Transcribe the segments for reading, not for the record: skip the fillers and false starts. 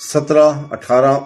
17, 18,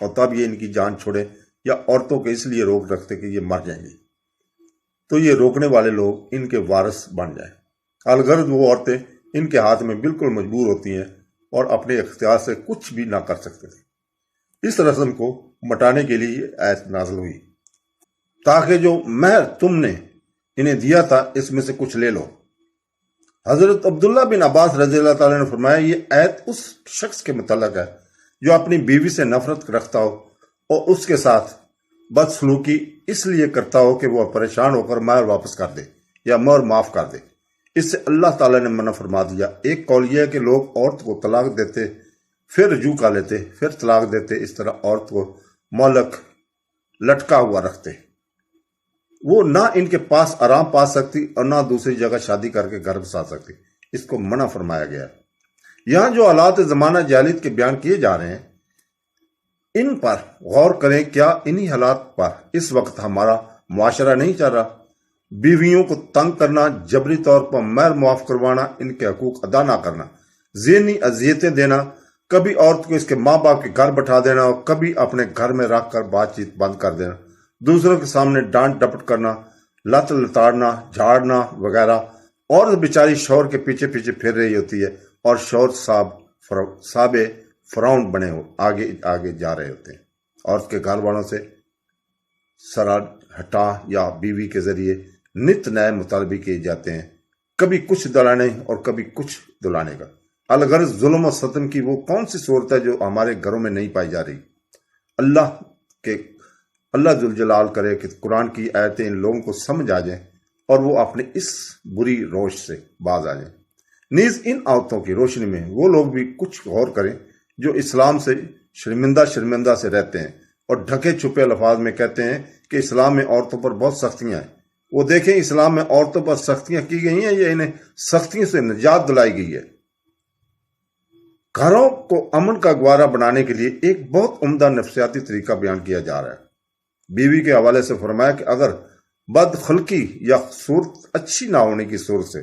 اور تب یہ ان کی جان چھوڑے یا عورتوں کو اس لیے روک رکھتے کہ یہ مر جائیں گے، تو یہ روکنے والے لوگ ان کے وارث بن جائیں۔ الغرض وہ عورتیں ان کے ہاتھ میں بالکل مجبور ہوتی ہیں اور اپنے اختیار سے کچھ بھی نہ کر سکتے تھے۔ اس رسم کو مٹانے کے لیے یہ آیت نازل ہوئی تاکہ جو مہر تم نے انہیں دیا تھا اس میں سے کچھ لے لو۔ حضرت عبداللہ بن عباس رضی اللہ تعالیٰ نے فرمایا، یہ آیت اس شخص کے متعلق ہے جو اپنی بیوی سے نفرت رکھتا ہو اور اس کے ساتھ بدسلوکی اس لیے کرتا ہو کہ وہ پریشان ہو کر مہر واپس کر دے یا مہر معاف کر دے۔ اس سے اللہ تعالیٰ نے منع فرما دیا۔ ایک قول یہ ہے کہ لوگ عورت کو طلاق دیتے، پھر رجوع کر لیتے، پھر طلاق دیتے، اس طرح عورت کو معلق لٹکا ہوا رکھتے، وہ نہ ان کے پاس آرام پا سکتی اور نہ دوسری جگہ شادی کر کے گھر بسا سکتی۔ اس کو منع فرمایا گیا ہے۔ یہاں جو حالات زمانہ جاہلیت کے بیان کیے جا رہے ہیں، ان پر غور کریں۔ کیا انہی حالات پر اس وقت ہمارا معاشرہ نہیں چل رہا؟ بیویوں کو تنگ کرنا، جبری طور پر مہر معاف کروانا، ان کے حقوق ادا نہ کرنا، ذہنی اذیتیں دینا، کبھی عورت کو اس کے ماں باپ کے گھر بٹھا دینا اور کبھی اپنے گھر میں رکھ کر بات چیت بند کر دینا، دوسروں کے سامنے ڈانٹ ڈپٹ کرنا، لت لتاڑنا، جھاڑنا وغیرہ۔ عورت بیچاری شوہر کے پیچھے پیچھے پھر رہی ہوتی ہے اور شوہر صاحب فرعون بنے ہو آگے آگے جا رہے ہوتے ہیں۔ عورت کے گھر والوں سے سرا ہٹا یا بیوی کے ذریعے نت نئے مطالبے کیے جاتے ہیں، کبھی کچھ دلانے اور کبھی کچھ دلانے کا۔ الغرض ظلم و ستم کی وہ کون سی صورت ہے جو ہمارے گھروں میں نہیں پائی جا رہی؟ اللہ ذوالجلال کرے کہ قرآن کی آیتیں ان لوگوں کو سمجھ آ جائیں اور وہ اپنے اس بری روش سے باز آ جائیں۔ نیز ان آیتوں کی روشنی میں وہ لوگ بھی کچھ غور کریں جو اسلام سے شرمندہ سے رہتے ہیں اور ڈھکے چھپے الفاظ میں کہتے ہیں کہ اسلام میں عورتوں پر بہت سختیاں ہیں۔ وہ دیکھیں اسلام میں عورتوں پر سختیاں کی گئی ہیں یا انہیں سختیوں سے نجات دلائی گئی ہے۔ گھروں کو امن کا گوارا بنانے کے لیے ایک بہت عمدہ نفسیاتی طریقہ بیان کیا جا رہا ہے۔ بیوی کے حوالے سے فرمایا کہ اگر بد خلقی یا صورت اچھی نہ ہونے کی صورت سے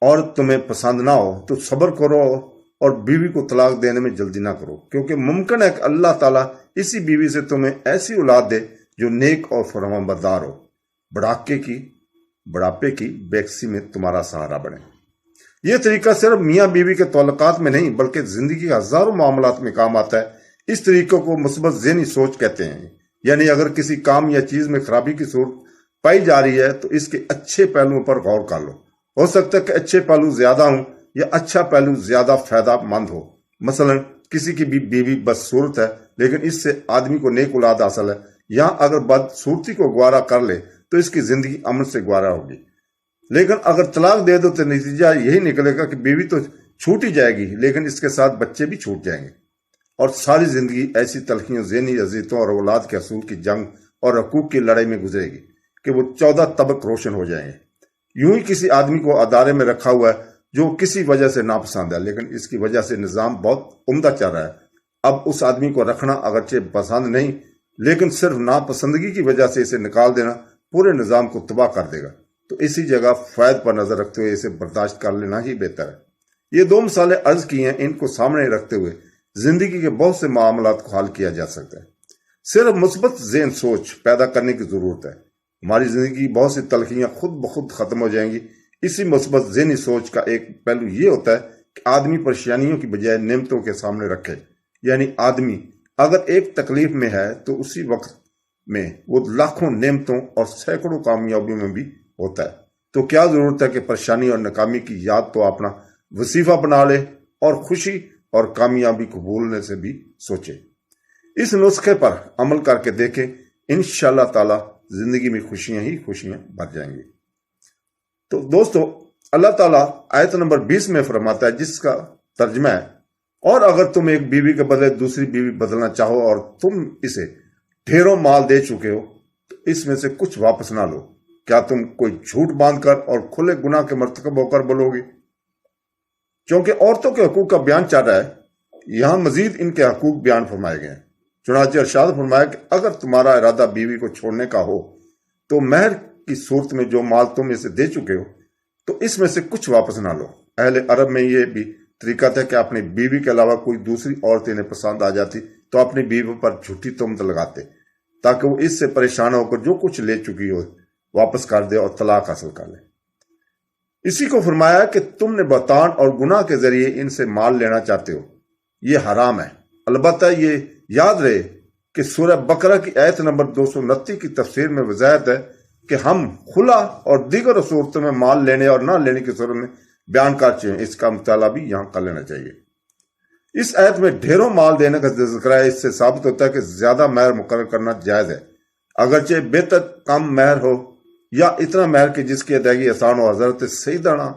اور تمہیں پسند نہ ہو تو صبر کرو اور بیوی کو طلاق دینے میں جلدی نہ کرو، کیونکہ ممکن ہے کہ اللہ تعالیٰ اسی بیوی سے تمہیں ایسی اولاد دے جو نیک اور فرمانبردار ہو، بڑھاپے کی بیکسی میں تمہارا سہارا بنے۔ یہ طریقہ صرف میاں بیوی کے تعلقات میں نہیں بلکہ زندگی کے ہزاروں معاملات میں کام آتا ہے۔ اس طریقے کو مثبت ذہنی سوچ کہتے ہیں، یعنی اگر کسی کام یا چیز میں خرابی کی صورت پائی جا رہی ہے تو اس کے اچھے پہلوؤں پر غور کر لو۔ ہو سکتا ہے کہ اچھے پہلو زیادہ ہوں یا اچھا پہلو زیادہ فائدہ مند ہو۔ مثلا کسی کی بھی بیوی بدصورت ہے لیکن اس سے آدمی کو نیک اولاد حاصل ہے، یا اگر بدصورتی کو گوارا کر لے تو اس کی زندگی امن سے گوارا ہوگی۔ لیکن اگر طلاق دے دو تو نتیجہ یہی نکلے گا کہ بیوی تو چھوٹ ہی جائے گی لیکن اس کے ساتھ بچے بھی چھوٹ جائیں گے، اور ساری زندگی ایسی تلخیوں، ذہنی اذیتوں اور اولاد کے حصول کی جنگ اور حقوق کی لڑائی میں گزرے گی کہ وہ 14 طبق روشن ہو جائیں گے۔ یوں ہی کسی آدمی کو ادارے میں رکھا ہوا ہے جو کسی وجہ سے ناپسند ہے لیکن اس کی وجہ سے نظام بہت عمدہ چل رہا ہے۔ اب اس آدمی کو رکھنا اگرچہ پسند نہیں لیکن صرف ناپسندگی کی وجہ سے اسے نکال دینا پورے نظام کو تباہ کر دے گا، تو اسی جگہ فائد پر نظر رکھتے ہوئے اسے برداشت کر لینا ہی بہتر ہے۔ یہ 2 مثالیں عرض کی ہیں، ان کو سامنے رکھتے ہوئے زندگی کے بہت سے معاملات کو حل کیا جا سکتا ہے۔ صرف مثبت ذہن سوچ پیدا کرنے کی ضرورت ہے۔ ہماری زندگی بہت سی تلخیاں خود بخود ختم ہو جائیں گی۔ اسی مثبت ذہنی سوچ کا ایک پہلو یہ ہوتا ہے کہ آدمی پریشانیوں کی بجائے نعمتوں کے سامنے رکھے، یعنی آدمی اگر ایک تکلیف میں ہے تو اسی وقت میں وہ لاکھوں نعمتوں اور سینکڑوں کامیابیوں میں بھی ہوتا ہے، تو کیا ضرورت ہے کہ پریشانی اور ناکامی کی یاد تو اپنا وظیفہ بنا لے اور خوشی اور کامیابی کو بھولنے سے بھی سوچے۔ اس نسخے پر عمل کر کے دیکھیں، انشاءاللہ تعالی زندگی میں خوشیاں ہی خوشیاں بھر جائیں گی۔ تو دوستو، اللہ تعالیٰ آیت نمبر 20 میں فرماتا ہے، جس کا ترجمہ ہے، اور اگر تم ایک بیوی کے بدلے دوسری بیوی بدلنا چاہو اور تم اسے ڈھیروں مال دے چکے ہو تو اس میں سے کچھ واپس نہ لو، کیا تم کوئی جھوٹ باندھ کر اور کھلے گناہ کے مرتکب ہو کر بولو گے؟ چونکہ عورتوں کے حقوق کا بیان چل رہا ہے، یہاں مزید ان کے حقوق بیان فرمائے گئے ہیں۔ چنانچہ ارشاد فرمایا کہ اگر تمہارا ارادہ بیوی کو چھوڑنے کا ہو تو مہر کی صورت میں جو مال تم اسے دے چکے ہو تو اس میں سے کچھ واپس نہ لو۔ اہل عرب میں یہ بھی طریقہ تھا کہ اپنی بیوی کے علاوہ کوئی دوسری عورت انہیں پسند آ جاتی تو اپنی بیوی پر جھوٹی تہمت لگاتے تاکہ وہ اس سے پریشان ہو کر جو کچھ لے چکی ہو واپس کر دے اور طلاق حاصل کر لے۔ اسی کو فرمایا کہ تم نے بہتان اور گناہ کے ذریعے ان سے مال لینا چاہتے ہو، یہ حرام ہے۔ البتہ یہ یاد رہے کہ سورہ بقرہ کی آیت نمبر 229 کی تفسیر میں وضاحت ہے کہ ہم خلا اور دیگر صورتوں میں مال لینے اور نہ لینے کی صورت میں بیان کر چکے ہیں، اس کا مطالعہ بھی یہاں کر لینا چاہیے۔ اس آیت میں ڈھیروں مال دینے کا ذکر ہے، اس سے ثابت ہوتا ہے کہ زیادہ مہر مقرر کرنا جائز ہے، اگرچہ بہتر کم مہر ہو یا اتنا مہر کہ جس کی ادائیگی آسان ہو۔ حضرت سیدنا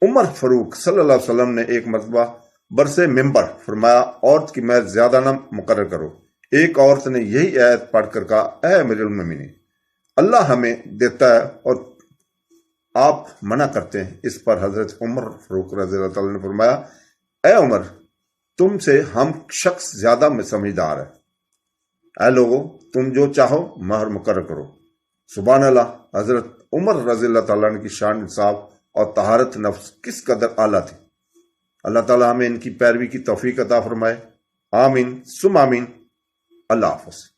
عمر فاروق صلی اللہ علیہ وسلم نے ایک مرتبہ برس ممبر فرمایا، عورت کی مہر زیادہ نہ مقرر کرو۔ ایک عورت نے یہی آیت پڑھ کر کہا، اے امیر المومنین، اللہ ہمیں دیتا ہے اور آپ منع کرتے ہیں۔ اس پر حضرت عمر فاروق رضی اللہ تعالیٰ نے فرمایا، اے عمر، تم سے ہم شخص زیادہ سمجھدار ہے۔ اے لوگو، تم جو چاہو مہر مقرر کرو۔ سبحان اللہ، حضرت عمر رضی اللہ تعالیٰ عنہ کی شان انصاف اور طہارت نفس کس قدر اعلیٰ تھی۔ اللہ تعالیٰ ہمیں ان کی پیروی کی توفیق عطا فرمائے، آمین ثم آمین۔ اللہ حافظ۔